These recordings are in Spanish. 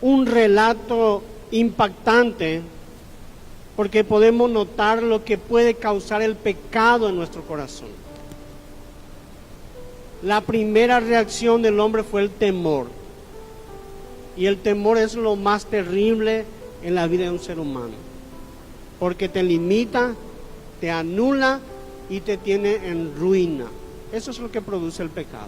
un relato impactante porque podemos notar lo que puede causar el pecado en nuestro corazón. La primera reacción del hombre fue el temor. Y el temor es lo más terrible en la vida de un ser humano, porque te limita, te anula y te tiene en ruina. Eso es lo que produce el pecado.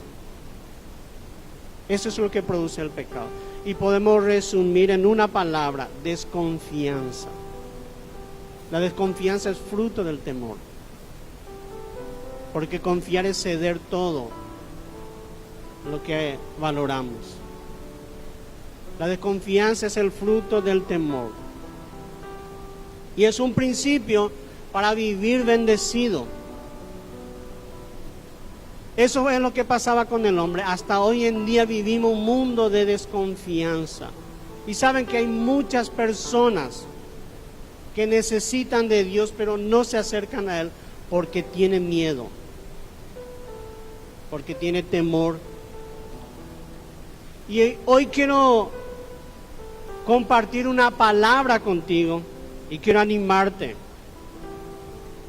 Eso es lo que produce el pecado. Y podemos resumir en una palabra: desconfianza. La desconfianza es fruto del temor, porque confiar es ceder todo lo que valoramos. La desconfianza es el fruto del temor. Y es un principio para vivir bendecido. Eso es lo que pasaba con el hombre. Hasta hoy en día vivimos un mundo de desconfianza. Y saben que hay muchas personas que necesitan de Dios, pero no se acercan a Él porque tienen miedo, porque tienen temor. Y hoy quiero compartir una palabra contigo y quiero animarte.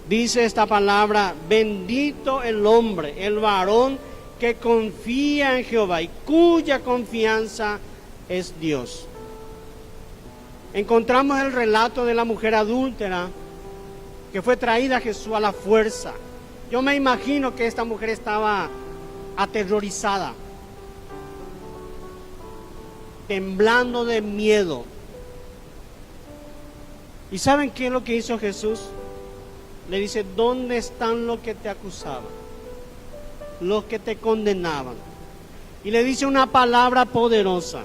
Dice esta palabra: bendito el hombre, el varón que confía en Jehová y cuya confianza es Dios. Encontramos el relato de la mujer adúltera que fue traída a Jesús a la fuerza. Yo me imagino que esta mujer estaba aterrorizada, temblando de miedo. ¿Y saben qué es lo que hizo Jesús? Le dice: ¿dónde están los que te acusaban? Los que te condenaban. Y le dice una palabra poderosa.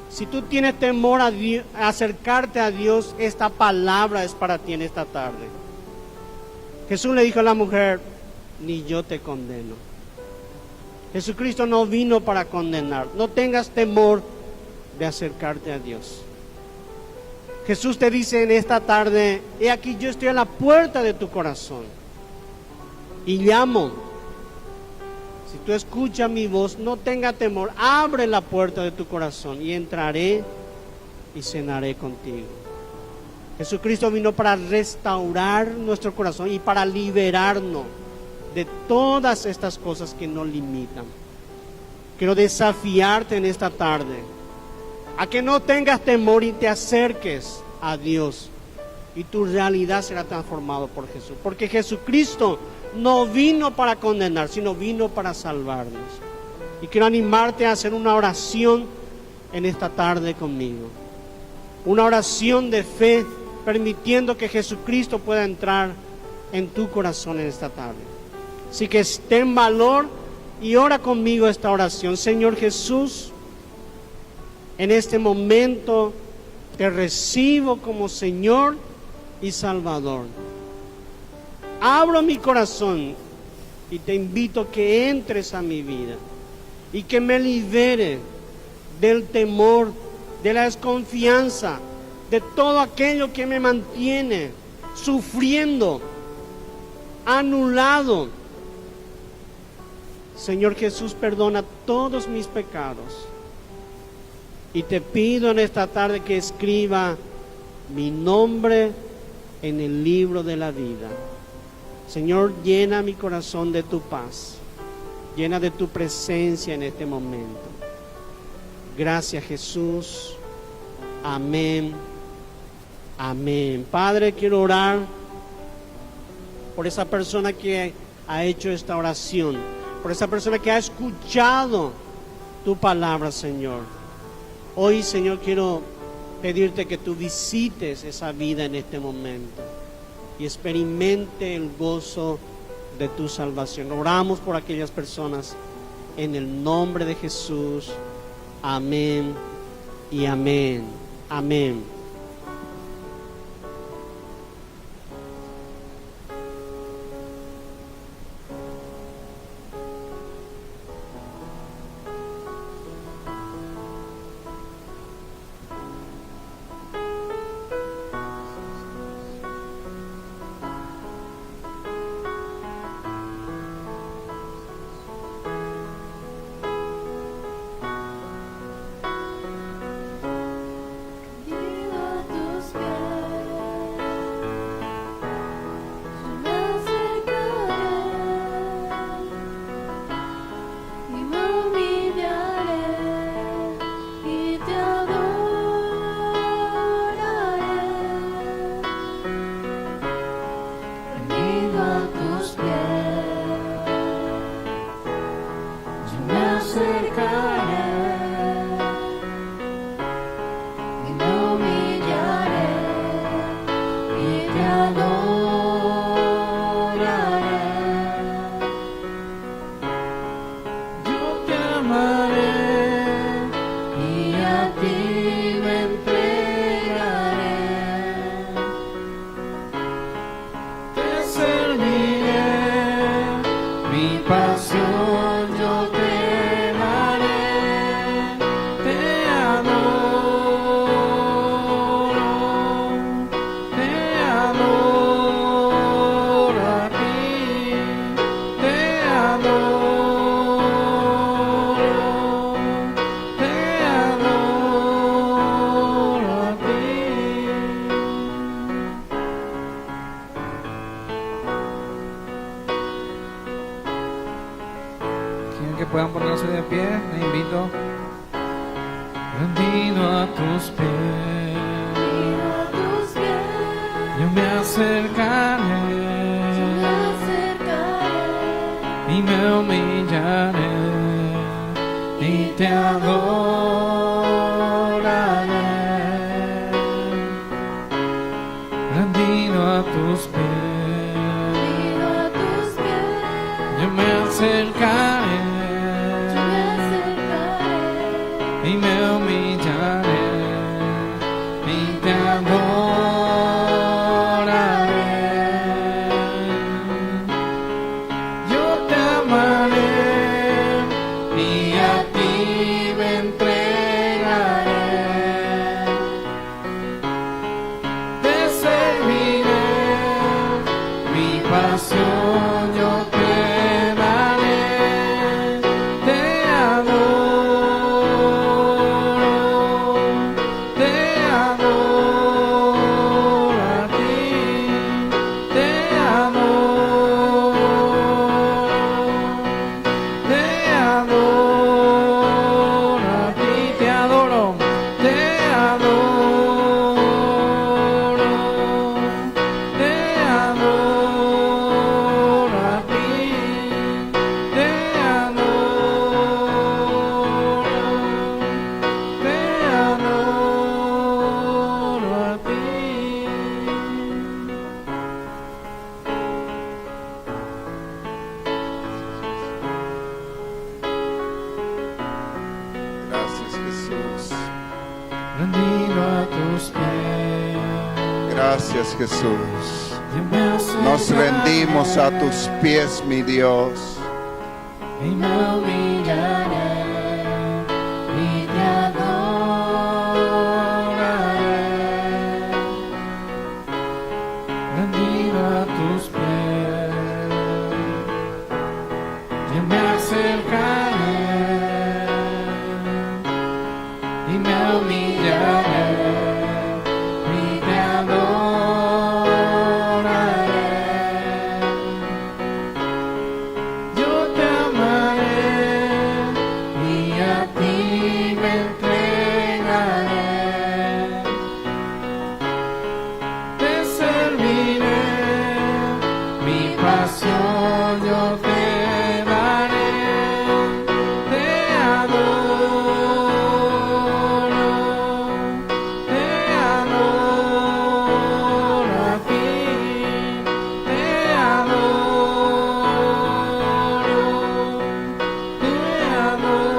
Si tú tienes temor a acercarte a Dios, esta palabra es para ti en esta tarde. Jesús le dijo a la mujer: ni yo te condeno. Jesucristo no vino para condenar. No tengas temor de acercarte a Dios. Jesús te dice en esta tarde: he aquí, yo estoy a la puerta de tu corazón y llamo. Si tú escuchas mi voz, no tenga temor, abre la puerta de tu corazón y entraré y cenaré contigo. Jesucristo vino para restaurar nuestro corazón y para liberarnos de todas estas cosas que nos limitan. Quiero desafiarte en esta tarde a que no tengas temor y te acerques a Dios, y tu realidad será transformada por Jesús, porque Jesucristo no vino para condenar, sino vino para salvarnos. Y quiero animarte a hacer una oración en esta tarde conmigo, una oración de fe, permitiendo que Jesucristo pueda entrar en tu corazón en esta tarde. Así que ten valor y ora conmigo esta oración. Señor Jesús, en este momento te recibo como Señor y Salvador. Abro mi corazón y te invito a que entres a mi vida y que me libere del temor, de la desconfianza, de todo aquello que me mantiene sufriendo, anulado. Señor Jesús, perdona todos mis pecados. Y te pido en esta tarde que escriba mi nombre en el libro de la vida. Señor, llena mi corazón de tu paz. Llena de tu presencia en este momento. Gracias, Jesús. Amén. Amén. Padre, quiero orar por esa persona que ha hecho esta oración, por esa persona que ha escuchado tu palabra, Señor. Hoy, Señor, quiero pedirte que tú visites esa vida en este momento y experimente el gozo de tu salvación. Oramos por aquellas personas en el nombre de Jesús. Amén y amén. Amén. contigo, rendido a tus pies. Yo me acercaré y me humillaré y te adoraré, rendido a tus pies. Yo me acercaré y me humillaré y te adoraré. Yo te amaré y a ti me entregaré. Te serviré, mi pasión yo te daré. Te adoro a ti, te adoro a ti, te adoro, te adoro, te adoro a ti, te adoro a ti. Gracias, Jesús. Rendido a tus pies. Gracias, Jesús. Yo me acercaré Nos rendimos a tus pies, mi Dios. y me humillaré y te adoraré, rendido a tus pies. Yo me acercaré y me humillaré y te adoraré. Yo te amaré y a ti me entregaré. Te serviré, mi pasión yo te daré. Te adoro a ti, te adoro a ti, te adoro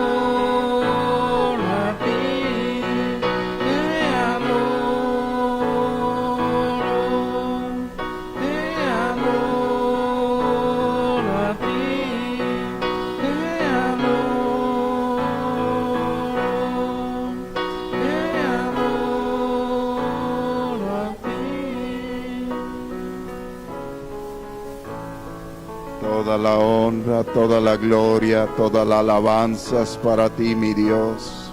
a ti, te adoro a ti. Toda la honra, toda la gloria, toda la alabanza es para ti, mi Dios.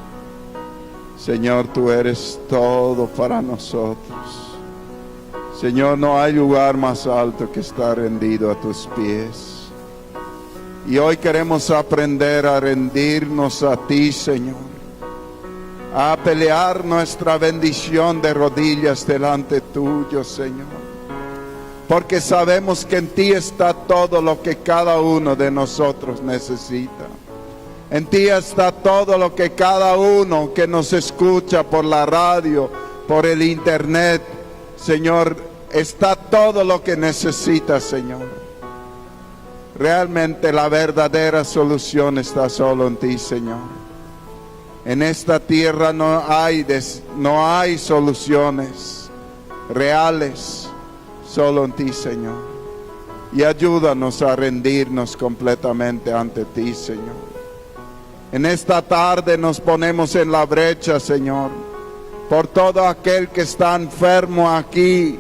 Señor, tú eres todo para nosotros. Señor, no hay lugar más alto que estar rendido a tus pies. Y hoy queremos aprender a rendirnos a ti, Señor. A pelear nuestra bendición de rodillas delante tuyo, Señor. Porque sabemos que en ti está todo lo que cada uno de nosotros necesita. En ti está todo lo que cada uno que nos escucha por la radio, por el internet, Señor, está todo lo que necesita, Señor. Realmente la verdadera solución está solo en ti, Señor. En esta tierra no hay soluciones reales, solo en ti, Señor. Y ayúdanos a rendirnos completamente ante ti, Señor. En esta tarde nos ponemos en la brecha, Señor, por todo aquel que está enfermo aquí,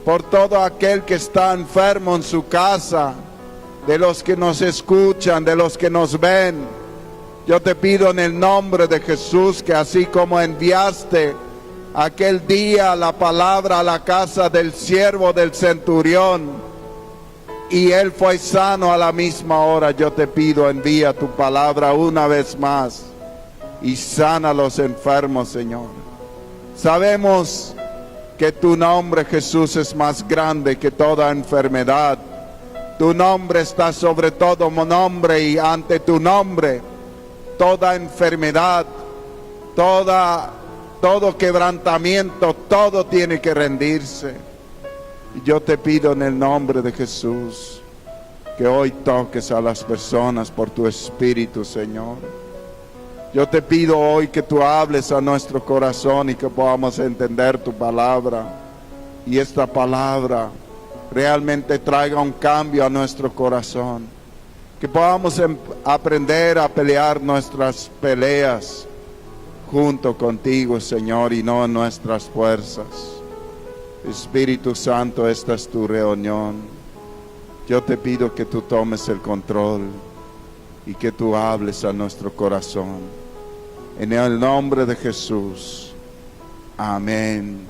por todo aquel que está enfermo en su casa, de los que nos escuchan, de los que nos ven. Yo te pido en el nombre de Jesús que así como enviaste aquel día la palabra a la casa del siervo del centurión, y él fue sano a la misma hora, yo te pido envía tu palabra una vez más y sana a los enfermos, Señor. Sabemos que tu nombre, Jesús, es más grande que toda enfermedad. Tu nombre está sobre todo nombre, y ante tu nombre toda enfermedad, todo quebrantamiento, todo tiene que rendirse. Y yo te pido en el nombre de Jesús que hoy toques a las personas por tu Espíritu, Señor. Yo te pido hoy que tú hables a nuestro corazón y que podamos entender tu palabra, y esta palabra realmente traiga un cambio a nuestro corazón, que podamos aprender a pelear nuestras peleas junto contigo, Señor, y no en nuestras fuerzas. Espíritu Santo, esta es tu reunión. Yo te pido que tú tomes el control y que tú hables a nuestro corazón. En el nombre de Jesús. Amén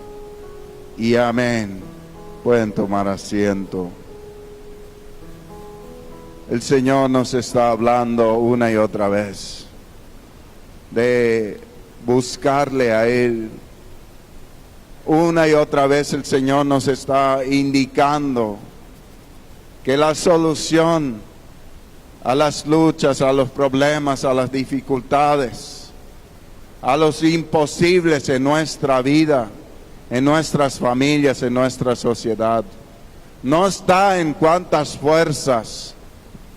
y amén. Pueden tomar asiento. El Señor nos está hablando una y otra vez de buscarle a Él. Una y otra vez el Señor nos está indicando que la solución a las luchas, a los problemas, a las dificultades, a los imposibles en nuestra vida, en nuestras familias, en nuestra sociedad, no está en cuántas fuerzas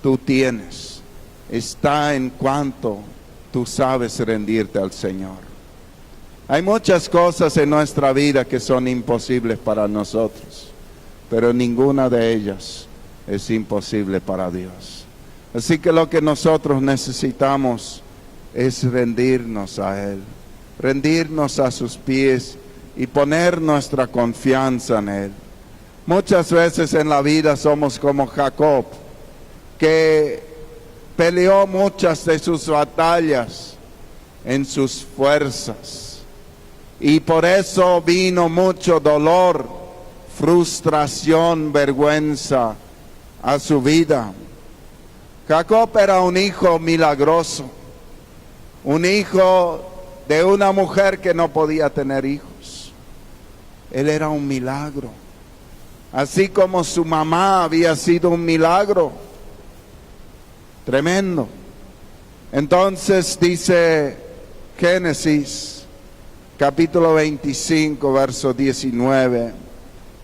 tú tienes, está en cuánto tú sabes rendirte al Señor. Hay muchas cosas en nuestra vida que son imposibles para nosotros, pero ninguna de ellas es imposible para Dios. Así que lo que nosotros necesitamos es rendirnos a Él, rendirnos a sus pies y poner nuestra confianza en Él. Muchas veces en la vida somos como Jacob, que peleó muchas de sus batallas en sus fuerzas, y por eso vino mucho dolor, frustración, vergüenza a su vida. Jacob era un hijo milagroso, un hijo de una mujer que no podía tener hijos. Él era un milagro, así como su mamá había sido un milagro tremendo. Entonces dice Génesis capítulo 25 verso 19,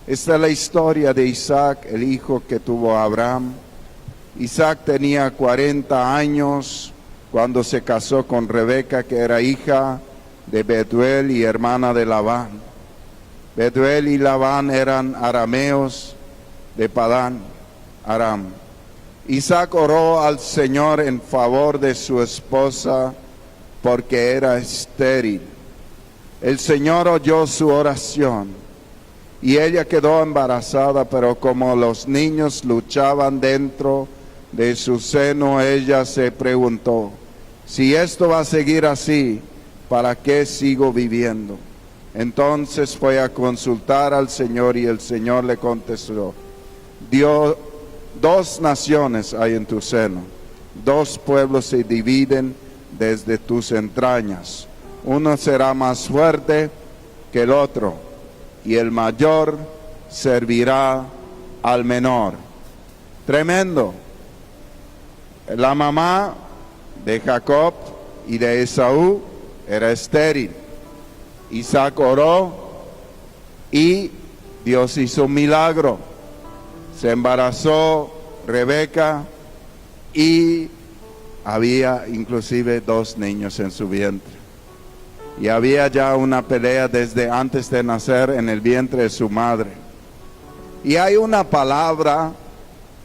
esta es la historia de Isaac, el hijo que tuvo Abraham. Isaac tenía 40 años cuando se casó con Rebeca, que era hija de Betuel y hermana de Labán. Betuel y Labán eran arameos de Padán Aram. Isaac oró al Señor en favor de su esposa porque era estéril. El Señor oyó su oración y ella quedó embarazada, pero como los niños luchaban dentro de su seno, ella se preguntó: si esto va a seguir así, ¿para qué sigo viviendo? Entonces fue a consultar al Señor y el Señor le contestó: Dios, 2 naciones hay en tu seno, 2 pueblos se dividen desde tus entrañas. Uno será más fuerte que el otro, y el mayor servirá al menor. Tremendo. La mamá de Jacob y de Esaú era estéril. Isaac oró y Dios hizo un milagro. Se embarazó Rebeca y había inclusive 2 niños en su vientre. Y había ya una pelea desde antes de nacer en el vientre de su madre. Y hay una palabra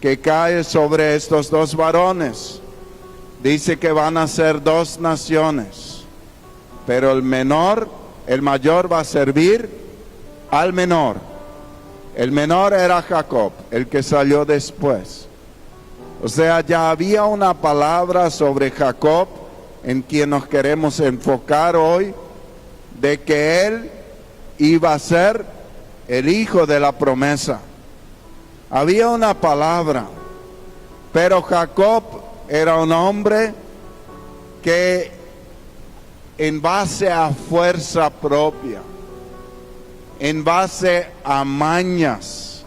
que cae sobre estos 2 varones. Dice que van a ser 2 naciones, pero el mayor va a servir al menor. El menor era Jacob, el que salió después. O sea, ya había una palabra sobre Jacob en quien nos queremos enfocar hoy, de que él iba a ser el hijo de la promesa. Había una palabra, pero Jacob era un hombre que en base a fuerza propia, en base a mañas,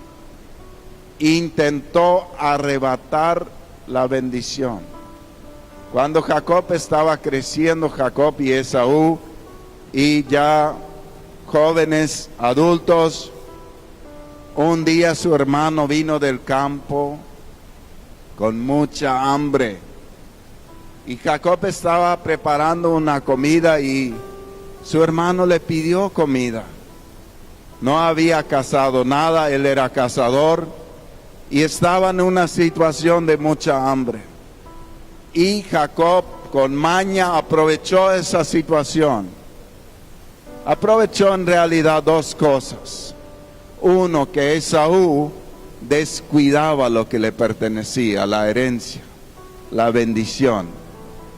intentó arrebatar la bendición. Cuando Jacob estaba creciendo, Jacob y Esaú, y ya jóvenes, adultos, un día su hermano vino del campo con mucha hambre. Y Jacob estaba preparando una comida y su hermano le pidió comida. No había cazado nada, él era cazador y estaba en una situación de mucha hambre. Y Jacob con maña aprovechó esa situación. Aprovechó en realidad dos cosas. Uno, que Esaú descuidaba lo que le pertenecía, la herencia, la bendición.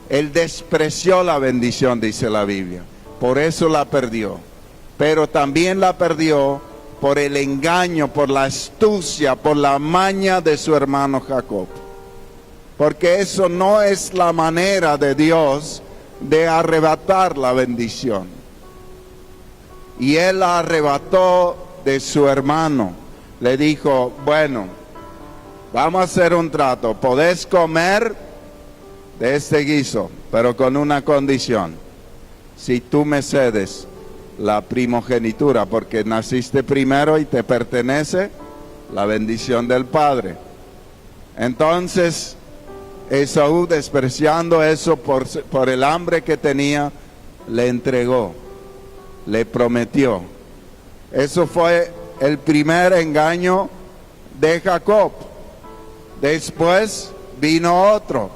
Él despreció la bendición, dice la Biblia. Por eso la perdió. Pero también la perdió por el engaño, por la astucia, por la maña de su hermano Jacob. Porque eso no es la manera de Dios de arrebatar la bendición. Y él la arrebató de su hermano. Le dijo, bueno, vamos a hacer un trato. Podés comer de este guiso, pero con una condición. Si tú me cedes la primogenitura, porque naciste primero y te pertenece la bendición del Padre. Entonces, Esaú, despreciando eso por el hambre que tenía, le entregó, le prometió. Eso fue el primer engaño de Jacob. Después vino otro,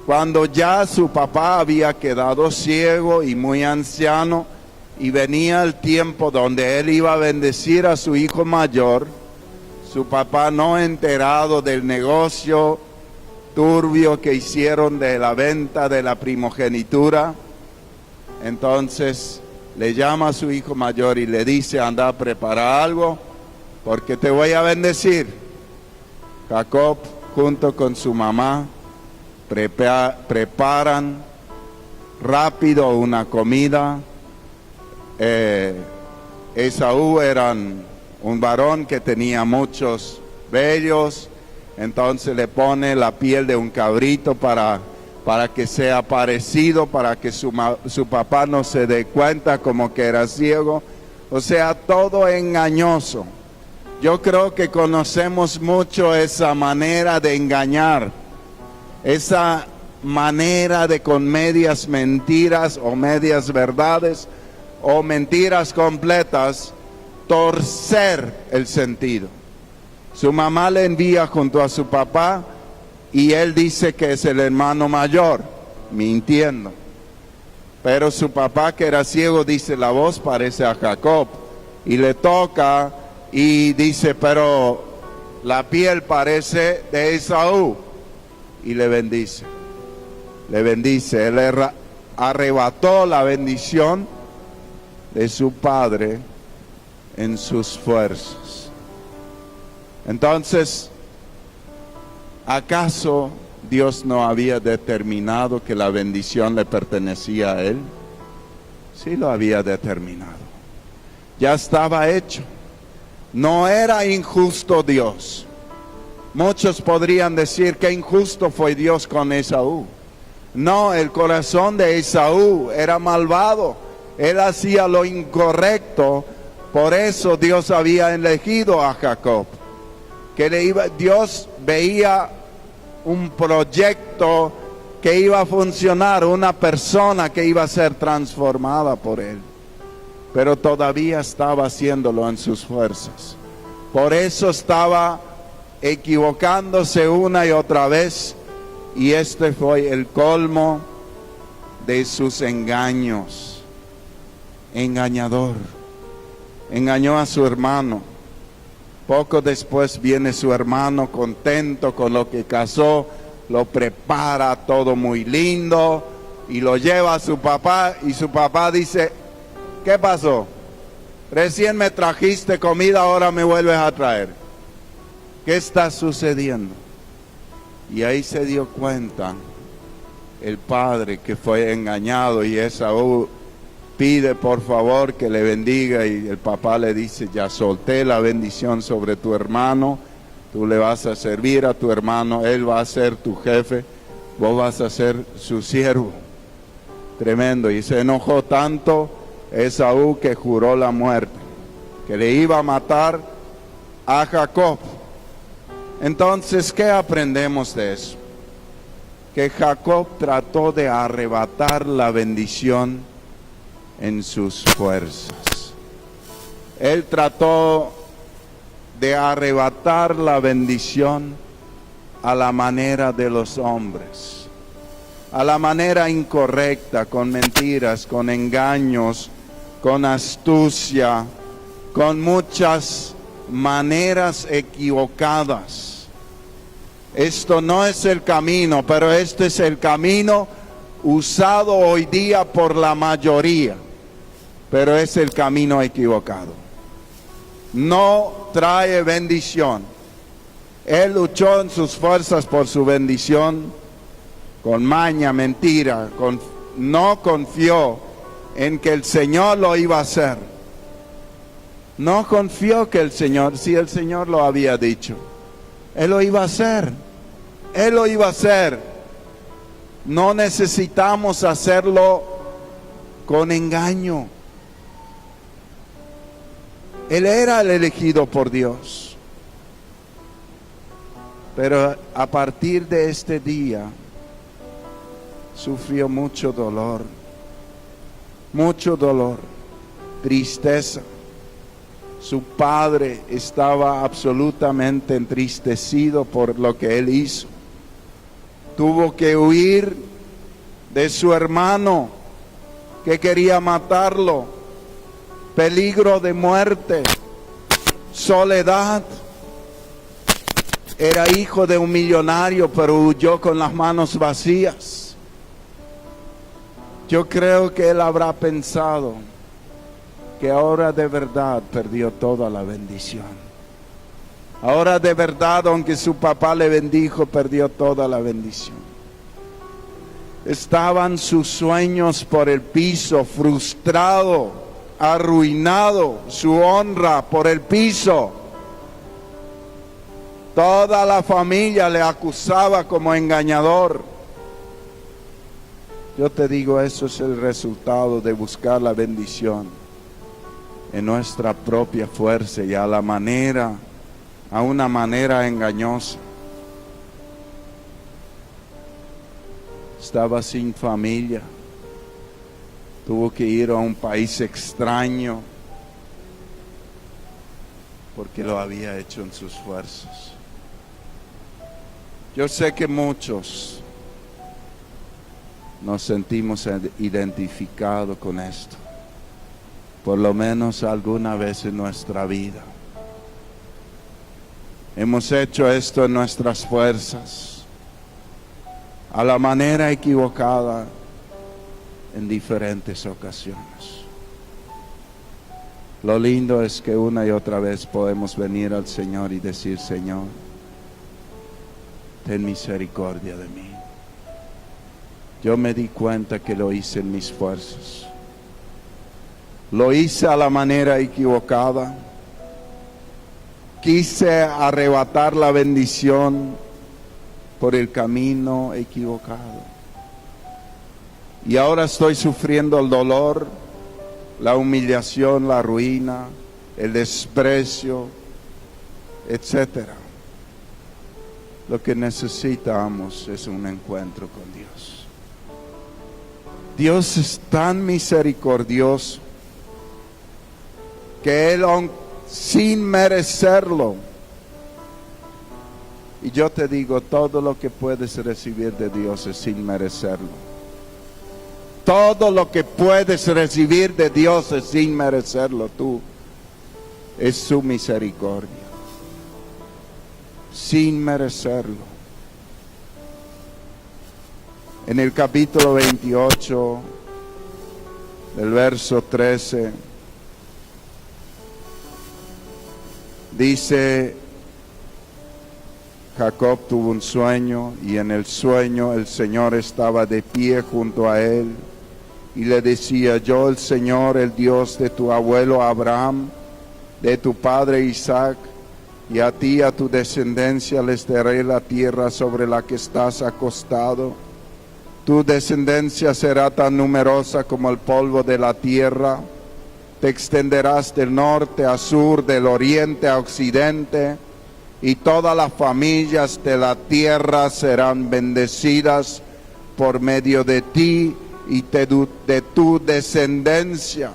cuando ya su papá había quedado ciego y muy anciano, y venía el tiempo donde él iba a bendecir a su hijo mayor. Su papá, no enterado del negocio turbio que hicieron de la venta de la primogenitura, entonces le llama a su hijo mayor y le dice, anda a preparar algo porque te voy a bendecir. Jacob junto con su mamá preparan rápido una comida. Esaú era un varón que tenía muchos vellos, entonces le pone la piel de un cabrito para que sea parecido, para que su papá no se dé cuenta como que era ciego. O sea, todo engañoso. Yo creo que conocemos mucho esa manera de engañar, esa manera de con medias mentiras o medias verdades o mentiras completas, torcer el sentido. Su mamá le envía junto a su papá y él dice que es el hermano mayor, mintiendo. Pero su papá, que era ciego, dice, la voz parece a Jacob. Y le toca y dice, pero la piel parece de Esaú. Y le bendice. Le bendice. Él arrebató la bendición de su padre en sus fuerzas. Entonces, ¿acaso Dios no había determinado que la bendición le pertenecía a él? Sí lo había determinado. Ya estaba hecho. No era injusto Dios. Muchos podrían decir que injusto fue Dios con Esaú. No, el corazón de Esaú era malvado. Él hacía lo incorrecto. Por eso Dios había elegido a Jacob. Dios veía un proyecto que iba a funcionar, una persona que iba a ser transformada por él. Pero todavía estaba haciéndolo en sus fuerzas. Por eso estaba equivocándose una y otra vez. Y este fue el colmo de sus engaños. Engañador. Engañó a su hermano. Poco después viene su hermano contento con lo que casó, lo prepara todo muy lindo y lo lleva a su papá y su papá dice, ¿qué pasó? Recién me trajiste comida, ahora me vuelves a traer. ¿Qué está sucediendo? Y ahí se dio cuenta el padre que fue engañado, y Esaú pide por favor que le bendiga, y el papá le dice: ya solté la bendición sobre tu hermano, tú le vas a servir a tu hermano, él va a ser tu jefe, vos vas a ser su siervo. Tremendo. Y se enojó tanto Esaú que juró la muerte, que le iba a matar a Jacob. Entonces, ¿qué aprendemos de eso? Que Jacob trató de arrebatar la bendición en sus fuerzas. Él trató de arrebatar la bendición a la manera de los hombres, a la manera incorrecta, con mentiras, con engaños, con astucia, con muchas maneras equivocadas. Esto no es el camino, pero este es el camino usado hoy día por la mayoría, pero es el camino equivocado. No trae bendición. Él luchó en sus fuerzas por su bendición, con maña, mentira, no confió en que el Señor lo iba a hacer. No confió que el Señor, si el Señor lo había dicho, Él lo iba a hacer. Él lo iba a hacer. No necesitamos hacerlo con engaño. Él era el elegido por Dios. Pero a partir de este día sufrió mucho dolor, tristeza. Su padre estaba absolutamente entristecido por lo que él hizo. Tuvo que huir de su hermano que quería matarlo. Peligro de muerte, soledad. Era hijo de un millonario, pero huyó con las manos vacías. Yo creo que él habrá pensado que ahora de verdad perdió toda la bendición. Ahora de verdad, aunque su papá le bendijo, perdió toda la bendición. Estaban sus sueños por el piso, frustrado, arruinado, su honra por el piso. Toda la familia le acusaba como engañador. Yo te digo, eso es el resultado de buscar la bendición en nuestra propia fuerza y a una manera engañosa. Estaba sin familia, tuvo que ir a un país extraño porque lo había hecho en sus fuerzas. Yo sé que muchos nos sentimos identificados con esto, por lo menos alguna vez en nuestra vida. Hemos hecho esto en nuestras fuerzas, a la manera equivocada, en diferentes ocasiones. Lo lindo es que una y otra vez podemos venir al Señor y decir: Señor, ten misericordia de mí. Yo me di cuenta que lo hice en mis fuerzas. Lo hice a la manera equivocada. Quise arrebatar la bendición por el camino equivocado. Y ahora estoy sufriendo el dolor, la humillación, la ruina, el desprecio, etcétera. Lo que necesitamos es un encuentro con Dios. Dios es tan misericordioso que Él, sin merecerlo, y yo te digo, todo lo que puedes recibir de Dios es sin merecerlo. Todo lo que puedes recibir de Dios es sin merecerlo. Es su misericordia, sin merecerlo. En el capítulo 28, del verso 13, dice: Jacob tuvo un sueño y en el sueño el Señor estaba de pie junto a él y le decía: yo, el Señor, el Dios de tu abuelo Abraham, de tu padre Isaac, y a ti y a tu descendencia les daré la tierra sobre la que estás acostado. Tu descendencia será tan numerosa como el polvo de la tierra. Te extenderás del norte a sur, del oriente a occidente, y todas las familias de la tierra serán bendecidas por medio de ti y de tu descendencia.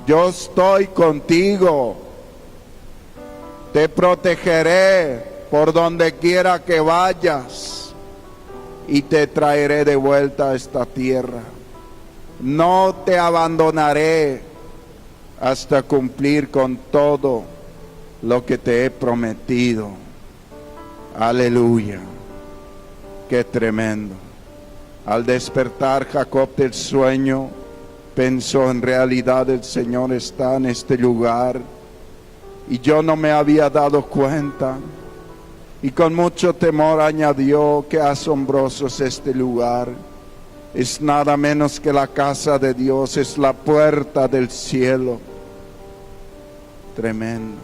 Yo estoy contigo, te protegeré por donde quiera que vayas y te traeré de vuelta a esta tierra. No te abandonaré hasta cumplir con todo lo que te he prometido. Aleluya. Qué tremendo. Al despertar Jacob del sueño, pensó: en realidad el Señor está en este lugar y yo no me había dado cuenta. Y con mucho temor añadió: qué asombroso es este lugar. Es nada menos que la casa de Dios, es la puerta del cielo. Tremendo.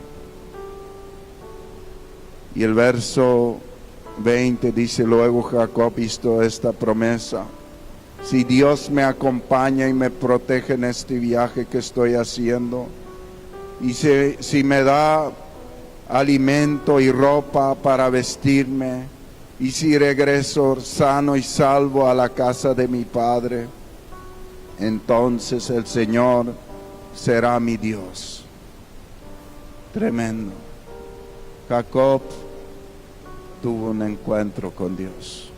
Y el verso 20 dice: luego Jacob hizo esta promesa: si Dios me acompaña y me protege en este viaje que estoy haciendo, y si me da alimento y ropa para vestirme, y si regreso sano y salvo a la casa de mi padre, entonces el Señor será mi Dios. Tremendo. Jacob tuvo un encuentro con Dios.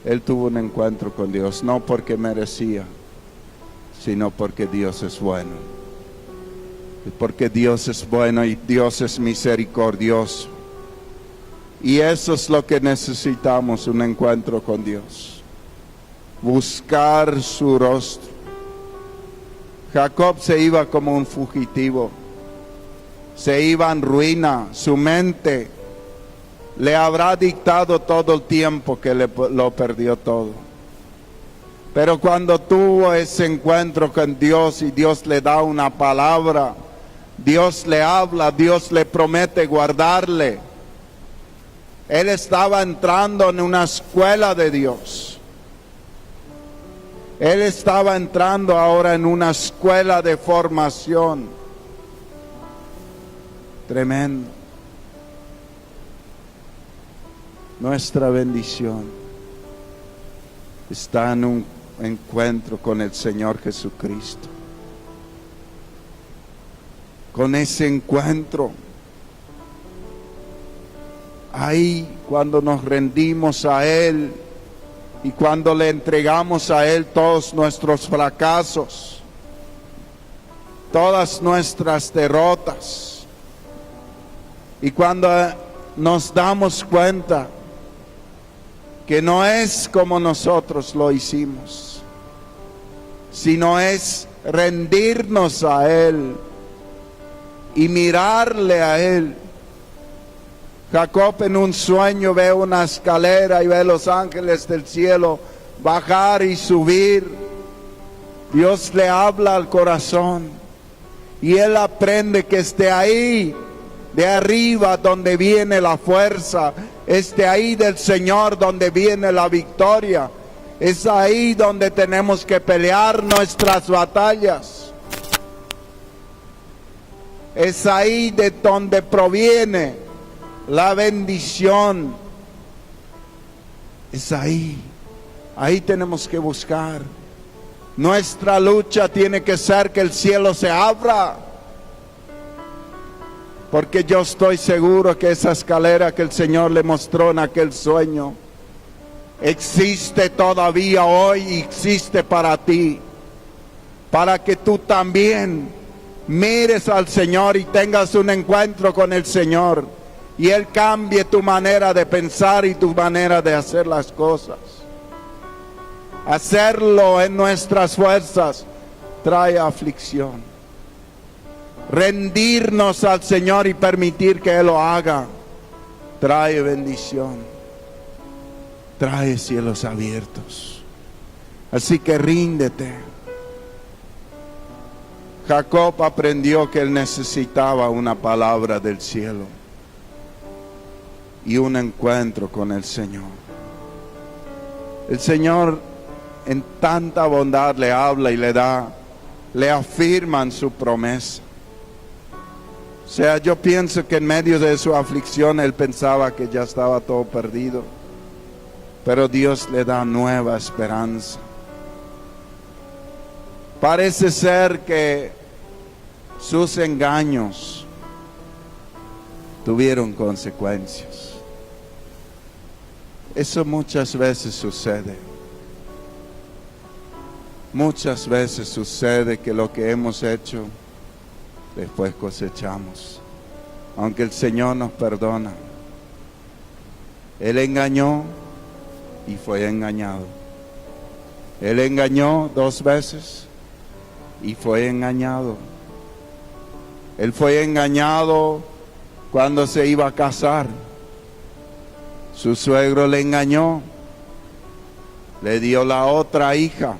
Él tuvo un encuentro con Dios, no porque merecía, sino porque Dios es bueno. Porque Dios es bueno y Dios es misericordioso. Y eso es lo que necesitamos, un encuentro con Dios. Buscar su rostro. Jacob se iba como un fugitivo. Se iba en ruina. Su mente le habrá dictado todo el tiempo que lo perdió todo. Pero cuando tuvo ese encuentro con Dios y Dios le da una palabra, Dios le habla, Dios le promete guardarle. Él estaba entrando en una escuela de Dios. Él estaba entrando ahora en una escuela de formación. Tremendo. Nuestra bendición está en un encuentro con el Señor Jesucristo. Con ese encuentro, ahí cuando nos rendimos a Él y cuando le entregamos a Él todos nuestros fracasos, todas nuestras derrotas, y cuando nos damos cuenta que no es como nosotros lo hicimos, sino es rendirnos a Él y mirarle a Él. Jacob en un sueño ve una escalera y ve los ángeles del cielo bajar y subir. Dios le habla al corazón y él aprende que es de ahí, de arriba, donde viene la fuerza. Es de ahí del Señor donde viene la victoria. Es ahí donde tenemos que pelear nuestras batallas. Es ahí de donde proviene la bendición. Es ahí. Ahí tenemos que buscar. Nuestra lucha tiene que ser que el cielo se abra. Porque yo estoy seguro que esa escalera que el Señor le mostró en aquel sueño existe todavía hoy y existe para ti. Para que tú también mires al Señor y tengas un encuentro con el Señor. Y Él cambie tu manera de pensar y tu manera de hacer las cosas. Hacerlo en nuestras fuerzas trae aflicción. Rendirnos al Señor y permitir que Él lo haga trae bendición, trae cielos abiertos. Así que ríndete. Jacob aprendió que él necesitaba una palabra del cielo y un encuentro con el Señor. El Señor en tanta bondad le habla y le afirman su promesa. O sea, yo pienso que en medio de su aflicción él pensaba que ya estaba todo perdido, pero Dios le da nueva esperanza. Parece ser que sus engaños tuvieron consecuencias. Eso muchas veces sucede. Muchas veces sucede que lo que hemos hecho, después cosechamos. Aunque el Señor nos perdona. Él engañó y fue engañado. Él engañó 2 veces y fue engañado. Él fue engañado cuando se iba a casar. Su suegro le engañó. Le dio la otra hija,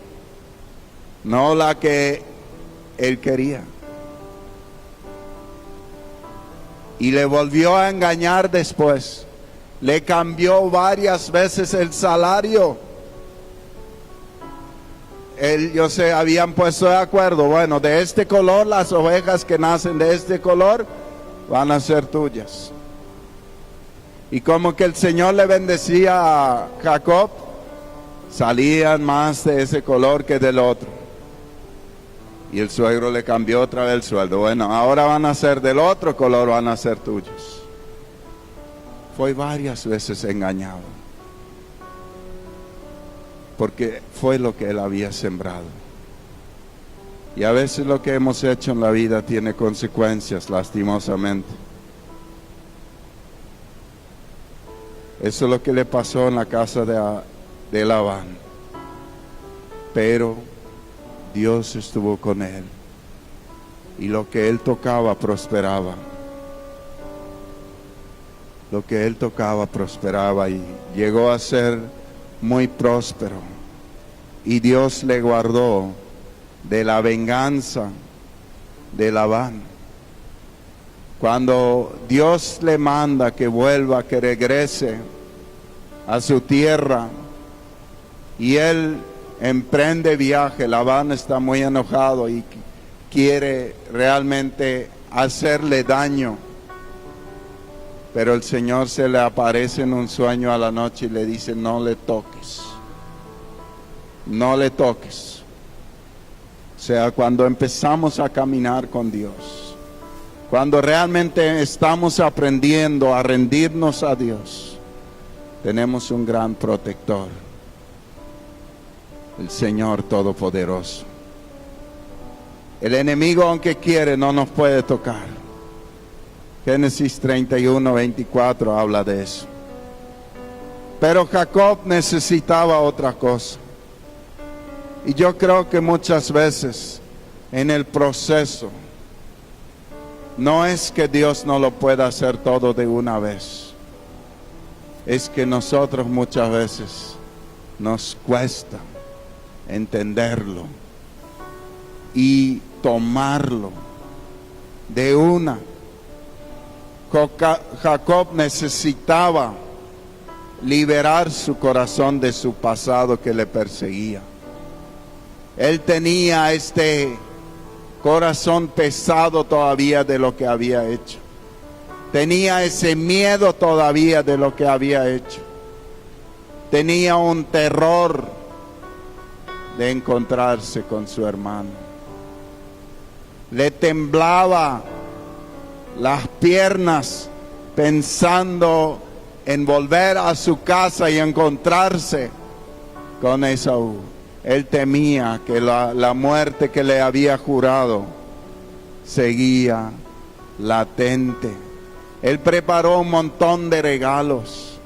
no la que él quería. Y le volvió a engañar después. Le cambió varias veces el salario. Ellos se habían puesto de acuerdo. Bueno, de este color, las ovejas que nacen de este color van a ser tuyas. Y como que el Señor le bendecía a Jacob, salían más de ese color que del otro. Y el suegro le cambió otra vez el sueldo. Bueno, ahora van a ser del otro color, van a ser tuyos. Fue varias veces engañado, porque fue lo que él había sembrado. Y a veces lo que hemos hecho en la vida tiene consecuencias, lastimosamente. Eso es lo que le pasó en la casa de Labán. Pero Dios estuvo con él, y lo que él tocaba prosperaba. Lo que él tocaba prosperaba, y llegó a ser muy próspero. Y Dios le guardó de la venganza de Labán. Cuando Dios le manda que vuelva, que regrese a su tierra, y él emprende viaje, Labán está muy enojado y quiere realmente hacerle daño. Pero el Señor se le aparece en un sueño a la noche y le dice: no le toques, no le toques. O sea, cuando empezamos a caminar con Dios, cuando realmente estamos aprendiendo a rendirnos a Dios, tenemos un gran protector, el Señor Todopoderoso. El enemigo, aunque quiere, no nos puede tocar. Génesis 31, 24 habla de eso. Pero Jacob necesitaba otra cosa. Y yo creo que muchas veces en el proceso, no es que Dios no lo pueda hacer todo de una vez. Es que nosotros muchas veces nos cuesta entenderlo y tomarlo de una. Jacob necesitaba liberar su corazón de su pasado que le perseguía. Él tenía este corazón pesado todavía de lo que había hecho. Tenía ese miedo todavía de lo que había hecho. Tenía un terror de encontrarse con su hermano. Le temblaba las piernas pensando en volver a su casa y encontrarse con Esaú. Él temía que la muerte que le había jurado seguía latente. Él preparó un montón de regalos,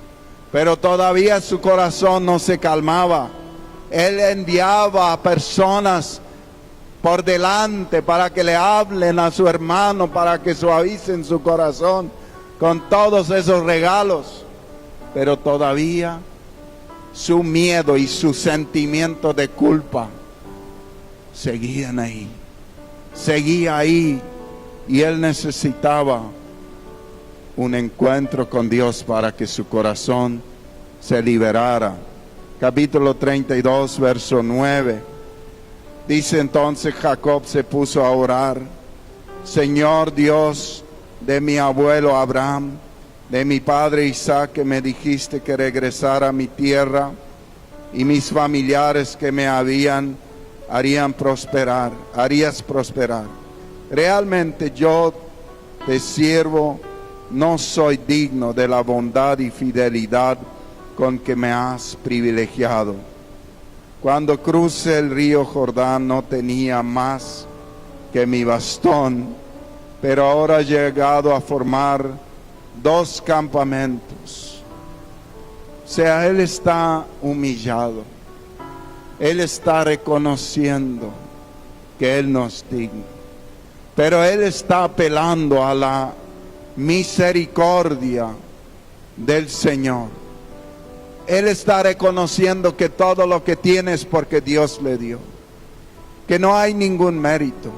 pero todavía su corazón no se calmaba. Él enviaba a personas por delante para que le hablen a su hermano, para que suavicen su corazón con todos esos regalos, pero todavía su miedo y su sentimiento de culpa seguían ahí. Seguía ahí y él necesitaba un encuentro con Dios para que su corazón se liberara. Capítulo 32, verso 9. Dice entonces Jacob se puso a orar: Señor Dios de mi abuelo Abraham, de mi padre Isaac, que me dijiste que regresara a mi tierra, y mis familiares que me harías prosperar. Realmente yo, te siervo, no soy digno de la bondad y fidelidad con que me has privilegiado. Cuando crucé el río Jordán no tenía más que mi bastón, pero ahora he llegado a formar 2 campamentos. O sea, él está humillado. Él está reconociendo que él no es digno. Pero él está apelando a la misericordia del Señor. Él está reconociendo que todo lo que tiene es porque Dios le dio. Que no hay ningún mérito.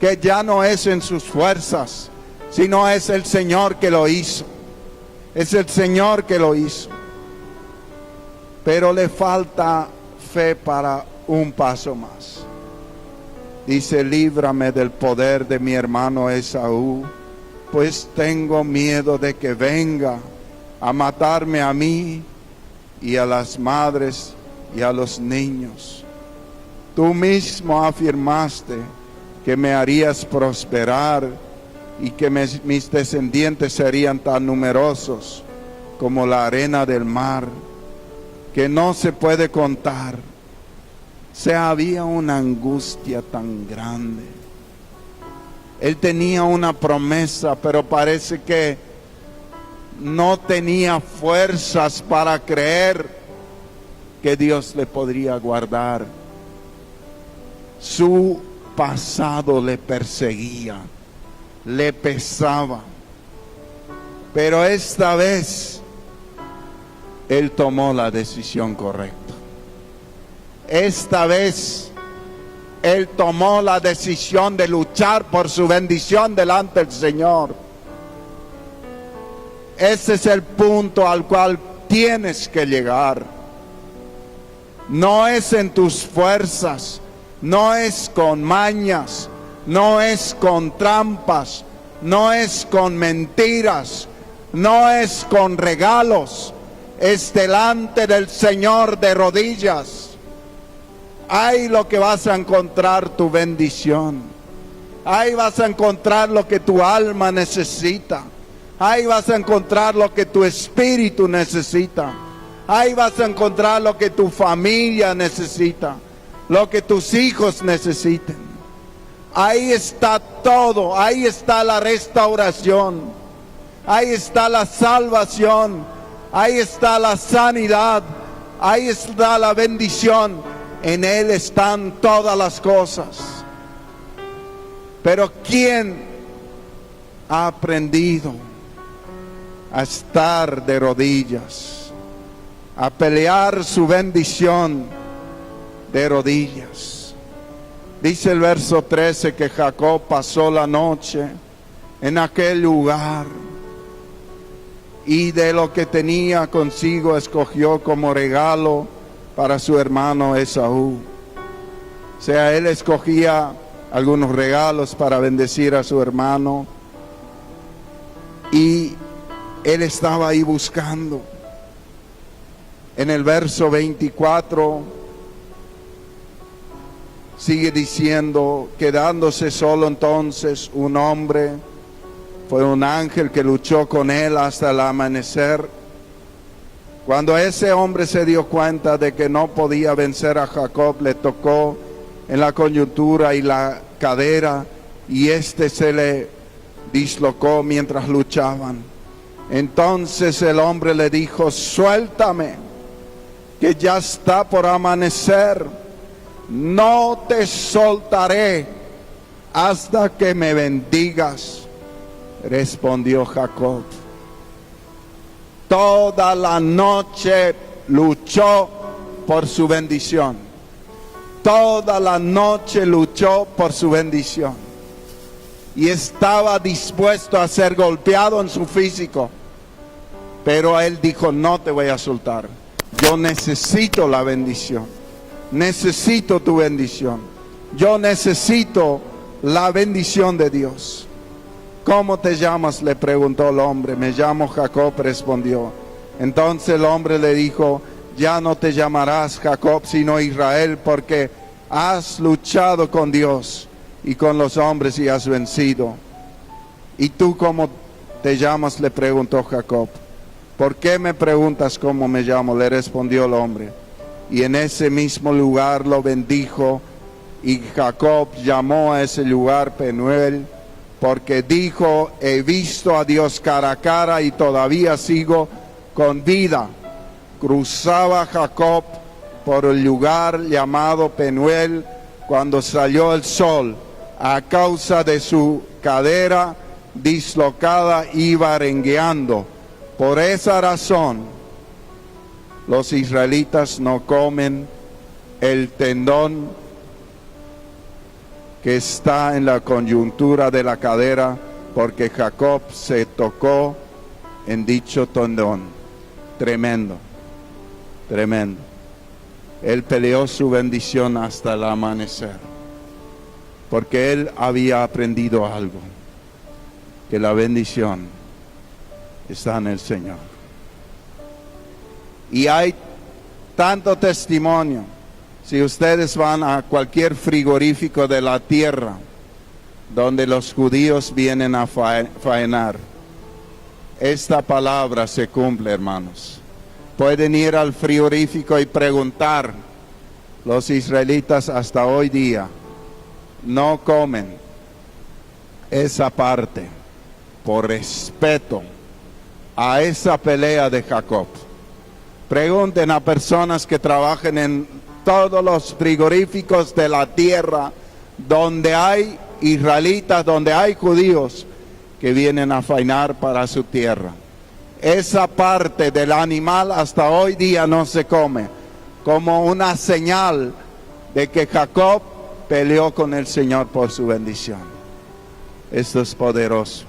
Que ya no es en sus fuerzas, sino es el Señor que lo hizo. Es el Señor que lo hizo. Pero le falta fe para un paso más. Dice: líbrame del poder de mi hermano Esaú, pues tengo miedo de que venga a matarme a mí y a las madres y a los niños. Tú mismo afirmaste que me harías prosperar y que mis descendientes serían tan numerosos como la arena del mar, que no se puede contar. O sea, había una angustia tan grande. Él tenía una promesa, pero parece que no tenía fuerzas para creer que Dios le podría guardar. Su pasado le perseguía, le pesaba. Pero esta vez él tomó la decisión correcta. Esta vez él tomó la decisión de luchar por su bendición delante del Señor. Ese es el punto al cual tienes que llegar. No es en tus fuerzas, no es con mañas, no es con trampas, no es con mentiras, no es con regalos. Es delante del Señor de rodillas. Ahí lo que vas a encontrar tu bendición. Ahí vas a encontrar lo que tu alma necesita. Ahí vas a encontrar lo que tu espíritu necesita. Ahí vas a encontrar lo que tu familia necesita, lo que tus hijos necesiten. Ahí está todo. Ahí está la restauración. Ahí está la salvación. Ahí está la sanidad. Ahí está la bendición. En Él están todas las cosas. Pero ¿quién ha aprendido a estar de rodillas, a pelear su bendición de rodillas? Dice el verso 13 que Jacob pasó la noche en aquel lugar y de lo que tenía consigo escogió como regalo para su hermano Esaú. O sea, él escogía algunos regalos para bendecir a su hermano y él estaba ahí buscando. En el verso 24 sigue diciendo: quedándose solo entonces un hombre, fue un ángel que luchó con él hasta el amanecer. Cuando ese hombre se dio cuenta de que no podía vencer a Jacob, le tocó en la coyuntura y la cadera, y se le dislocó mientras luchaban. Entonces el hombre le dijo: suéltame, que ya está por amanecer. No te soltaré hasta que me bendigas. Respondió Jacob: toda la noche luchó por su bendición. Toda la noche luchó por su bendición. Y estaba dispuesto a ser golpeado en su físico. Pero él dijo, no te voy a soltar. Yo necesito la bendición. Necesito tu bendición. Yo necesito la bendición de Dios. ¿Cómo te llamas?, le preguntó el hombre. Me llamo Jacob, respondió. Entonces el hombre le dijo, ya no te llamarás Jacob, sino Israel, porque has luchado con Dios y con los hombres y has vencido. ¿Y tú cómo te llamas?, le preguntó Jacob. ¿Por qué me preguntas cómo me llamo?, le respondió el hombre. Y en ese mismo lugar lo bendijo, y Jacob llamó a ese lugar Penuel, porque dijo, he visto a Dios cara a cara y todavía sigo con vida. Cruzaba Jacob por el lugar llamado Penuel cuando salió el sol. A causa de su cadera dislocada iba rengueando. Por esa razón los israelitas no comen el tendón que está en la coyuntura de la cadera, porque Jacob se tocó en dicho tendón. Tremendo, tremendo. Él peleó su bendición hasta el amanecer, porque él había aprendido algo, que la bendición está en el Señor. Y hay tanto testimonio. Si ustedes van a cualquier frigorífico de la tierra, donde los judíos vienen a faenar, esta palabra se cumple, hermanos. Pueden ir al frigorífico y preguntar. Los israelitas hasta hoy día no comen esa parte por respeto a esa pelea de Jacob. Pregunten a personas que trabajen en todos los frigoríficos de la tierra, donde hay israelitas, donde hay judíos que vienen a faenar para su tierra. Esa parte del animal hasta hoy día no se come, como una señal de que Jacob peleó con el Señor por su bendición. Esto es poderoso.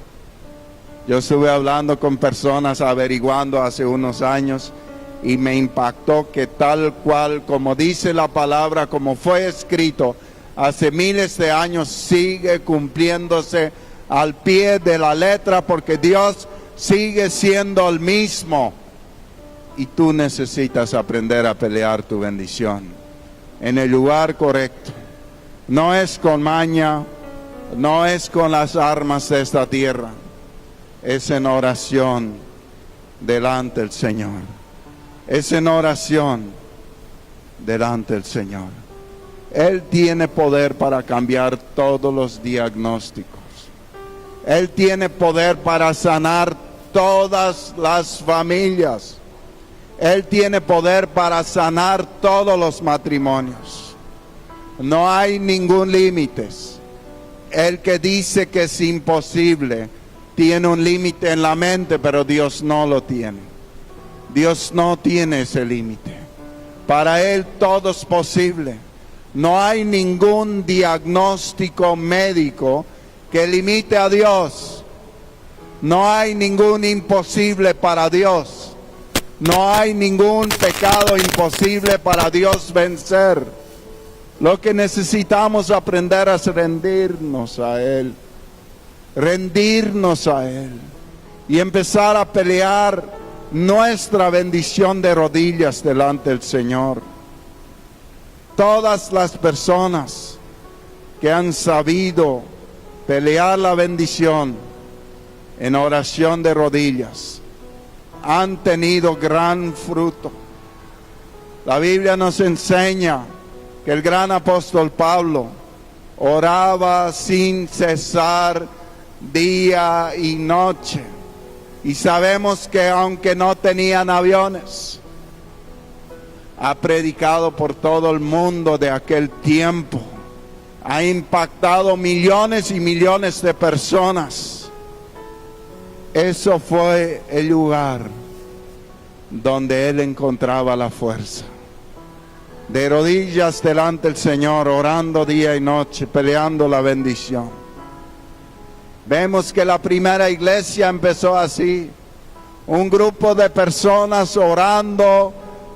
Yo estuve hablando con personas, averiguando hace unos años, y me impactó que tal cual como dice la palabra, como fue escrito hace miles de años, sigue cumpliéndose al pie de la letra, porque Dios sigue siendo el mismo. Y tú necesitas aprender a pelear tu bendición en el lugar correcto. No es con maña, no es con las armas de esta tierra, es en oración delante del Señor. Es en oración delante del Señor. Él tiene poder para cambiar todos los diagnósticos. Él tiene poder para sanar todas las familias. Él tiene poder para sanar todos los matrimonios. No hay ningún límite. El que dice que es imposible tiene un límite en la mente, pero Dios no lo tiene. Dios no tiene ese límite. Para Él todo es posible. No hay ningún diagnóstico médico que limite a Dios. No hay ningún imposible para Dios. No hay ningún pecado imposible para Dios vencer. Lo que necesitamos aprender es rendirnos a Él. Rendirnos a Él. Y empezar a pelear nuestra bendición de rodillas delante del Señor. Todas las personas que han sabido pelear la bendición en oración de rodillas han tenido gran fruto. La Biblia nos enseña que el gran apóstol Pablo oraba sin cesar día y noche. Y sabemos que aunque no tenían aviones, ha predicado por todo el mundo de aquel tiempo. Ha impactado millones y millones de personas. Eso fue el lugar donde él encontraba la fuerza. De rodillas delante del Señor, orando día y noche, peleando la bendición. Vemos que la primera iglesia empezó así. Un grupo de personas orando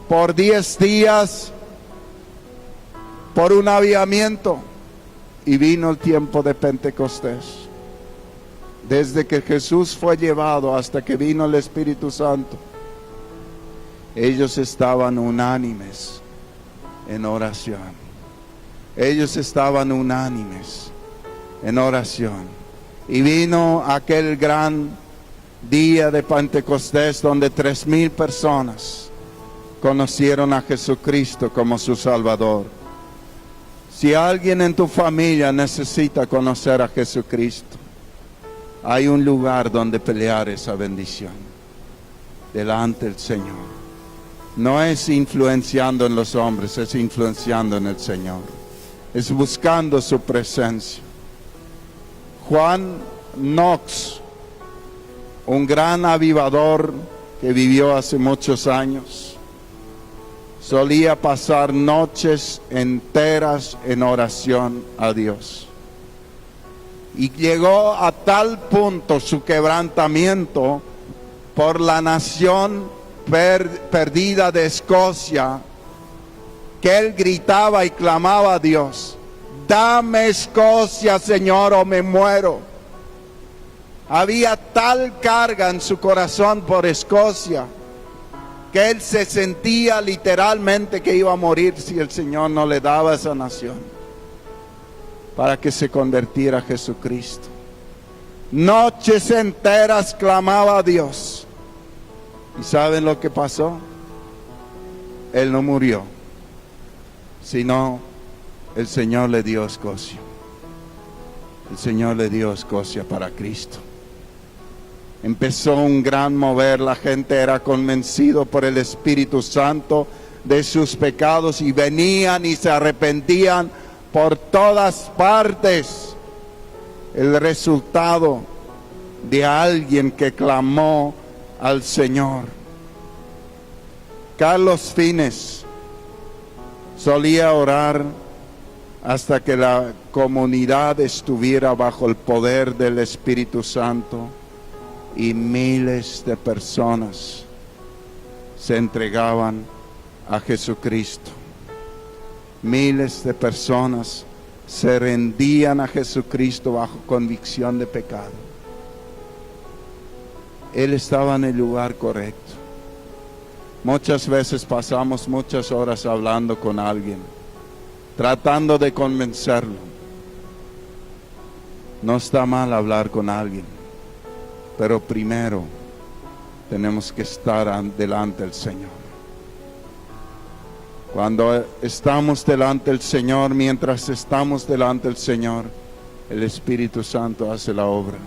por 10 días por un avivamiento. Y vino el tiempo de Pentecostés. Desde que Jesús fue llevado hasta que vino el Espíritu Santo, ellos estaban unánimes en oración. Ellos estaban unánimes en oración. Y vino aquel gran día de Pentecostés donde 3,000 personas conocieron a Jesucristo como su Salvador. Si alguien en tu familia necesita conocer a Jesucristo, hay un lugar donde pelear esa bendición, delante del Señor. No es influenciando en los hombres, es influenciando en el Señor. Es buscando su presencia. Juan Knox, un gran avivador que vivió hace muchos años, solía pasar noches enteras en oración a Dios. Y llegó a tal punto su quebrantamiento por la nación perdida de Escocia, que él gritaba y clamaba a Dios: dame Escocia, Señor, o me muero. Había tal carga en su corazón por Escocia, que él se sentía literalmente que iba a morir si el Señor no le daba esa nación para que se convirtiera a Jesucristo. Noches enteras clamaba a Dios. ¿Y saben lo que pasó? Él no murió, sino el Señor le dio Escocia. El Señor le dio Escocia para Cristo. Empezó un gran mover, la gente era convencido por el Espíritu Santo de sus pecados y venían y se arrepentían por todas partes. El resultado de alguien que clamó al Señor. Carlos Fines solía orar hasta que la comunidad estuviera bajo el poder del Espíritu Santo, y miles de personas se entregaban a Jesucristo. Miles de personas se rendían a Jesucristo bajo convicción de pecado. Él estaba en el lugar correcto. Muchas veces pasamos muchas horas hablando con alguien, tratando de convencerlo. No está mal hablar con alguien, pero primero tenemos que estar delante del Señor. Cuando estamos delante del Señor, mientras estamos delante del Señor, el Espíritu Santo hace la obra,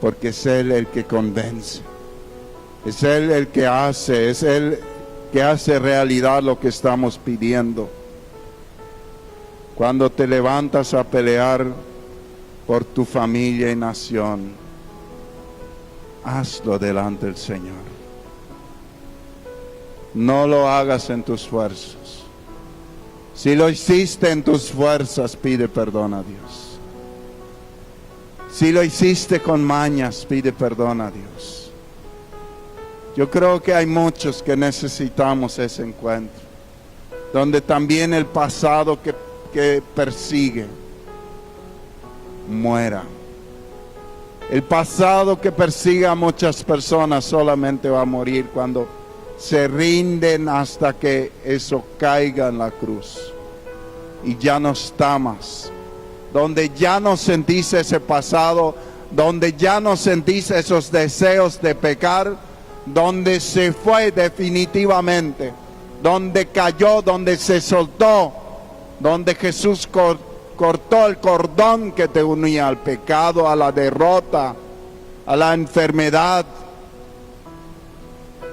porque es Él el que convence, es Él el que hace, es Él que hace realidad lo que estamos pidiendo. Cuando te levantas a pelear por tu familia y nación, hazlo delante del Señor. No lo hagas en tus fuerzas. Si lo hiciste en tus fuerzas, pide perdón a Dios. Si lo hiciste con mañas, pide perdón a Dios. Yo creo que hay muchos que necesitamos ese encuentro, donde también el pasado que persigue muera. El pasado que persigue a muchas personas solamente va a morir cuando se rinden hasta que eso caiga en la cruz y ya no está más. Donde ya no sentís ese pasado, donde ya no sentís esos deseos de pecar, donde se fue definitivamente, donde cayó, donde se soltó, donde Jesús cortó el cordón que te unía al pecado, a la derrota, a la enfermedad.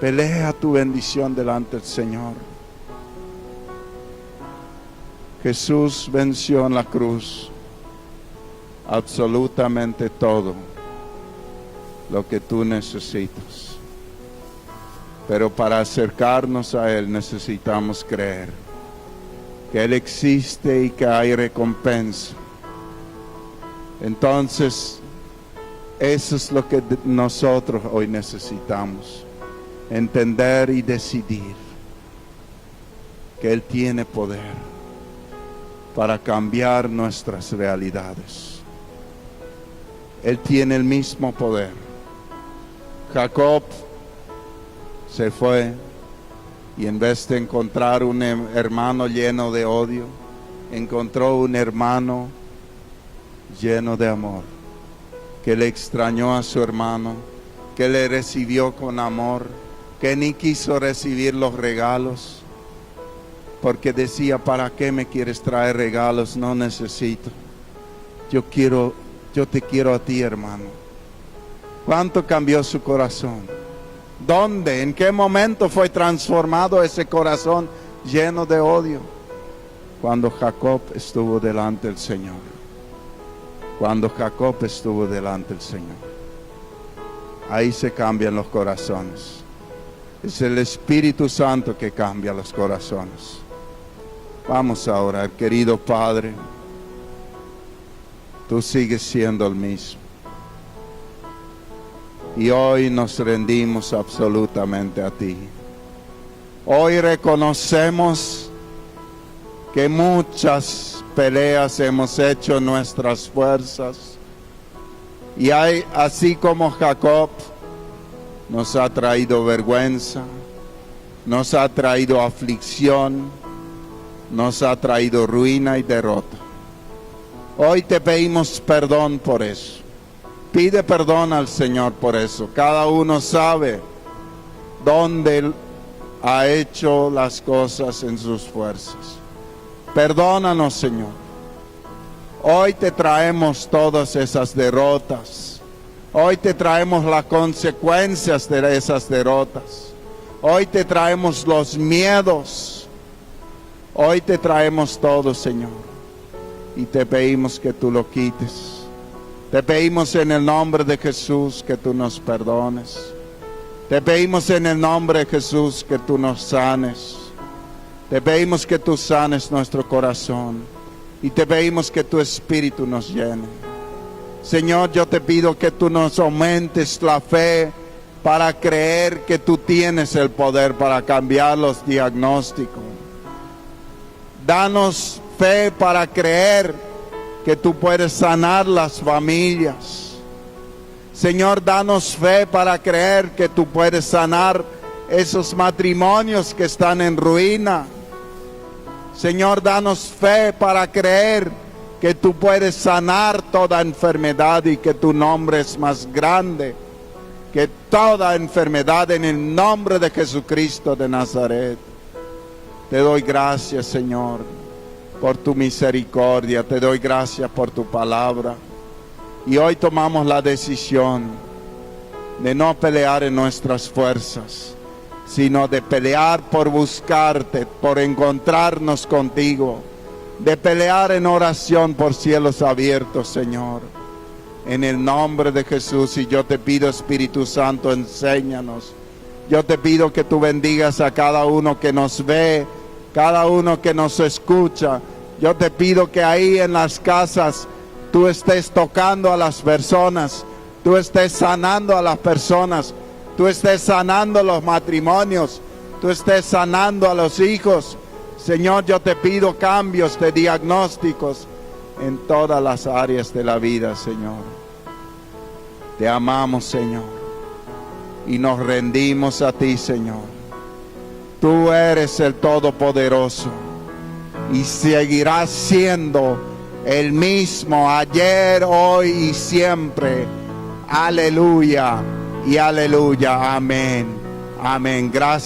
Pelea tu bendición delante del Señor. Jesús venció en la cruz absolutamente todo lo que tú necesitas. Pero para acercarnos a Él necesitamos creer que Él existe y que hay recompensa. Entonces, eso es lo que nosotros hoy necesitamos. Entender y decidir que Él tiene poder para cambiar nuestras realidades. Él tiene el mismo poder. Jacob se fue y en vez de encontrar un hermano lleno de odio, encontró un hermano lleno de amor, que le extrañó a su hermano, que le recibió con amor, que ni quiso recibir los regalos, porque decía, ¿para qué me quieres traer regalos? No necesito. Yo te quiero a ti, hermano. ¿Cuánto cambió su corazón? ¿Dónde? ¿En qué momento fue transformado ese corazón lleno de odio? Cuando Jacob estuvo delante del Señor. Cuando Jacob estuvo delante del Señor. Ahí se cambian los corazones. Es el Espíritu Santo que cambia los corazones. Vamos a orar, querido Padre. Tú sigues siendo el mismo. Y hoy nos rendimos absolutamente a ti. Hoy reconocemos que muchas peleas hemos hecho en nuestras fuerzas. Y así como Jacob nos ha traído vergüenza, nos ha traído aflicción, nos ha traído ruina y derrota. Hoy te pedimos perdón por eso. Pide perdón al Señor por eso. Cada uno sabe dónde Él ha hecho las cosas en sus fuerzas. Perdónanos, Señor. Hoy te traemos todas esas derrotas. Hoy te traemos las consecuencias de esas derrotas. Hoy te traemos los miedos. Hoy te traemos todo, Señor. Y te pedimos que tú lo quites. Te pedimos en el nombre de Jesús que tú nos perdones. Te pedimos en el nombre de Jesús que tú nos sanes. Te pedimos que tú sanes nuestro corazón. Y te pedimos que tu Espíritu nos llene. Señor, yo te pido que tú nos aumentes la fe para creer que tú tienes el poder para cambiar los diagnósticos. Danos fe para creer que tú puedes sanar las familias. Señor, danos fe para creer que tú puedes sanar esos matrimonios que están en ruina. Señor, danos fe para creer que tú puedes sanar toda enfermedad y que tu nombre es más grande que toda enfermedad, en el nombre de Jesucristo de Nazaret. Te doy gracias, Señor, por tu misericordia. Te doy gracias por tu palabra. Y hoy tomamos la decisión de no pelear en nuestras fuerzas, sino de pelear por buscarte, por encontrarnos contigo, de pelear en oración por cielos abiertos, Señor. En el nombre de Jesús. Y yo te pido, Espíritu Santo, enséñanos. Yo te pido que tú bendigas a cada uno que nos ve, cada uno que nos escucha. Yo te pido que ahí en las casas tú estés tocando a las personas, tú estés sanando a las personas, tú estés sanando los matrimonios, tú estés sanando a los hijos. Señor, yo te pido cambios de diagnósticos en todas las áreas de la vida, Señor. Te amamos, Señor, y nos rendimos a ti, Señor. Tú eres el Todopoderoso y seguirás siendo el mismo ayer, hoy y siempre. Aleluya y aleluya. Amén. Amén. Gracias.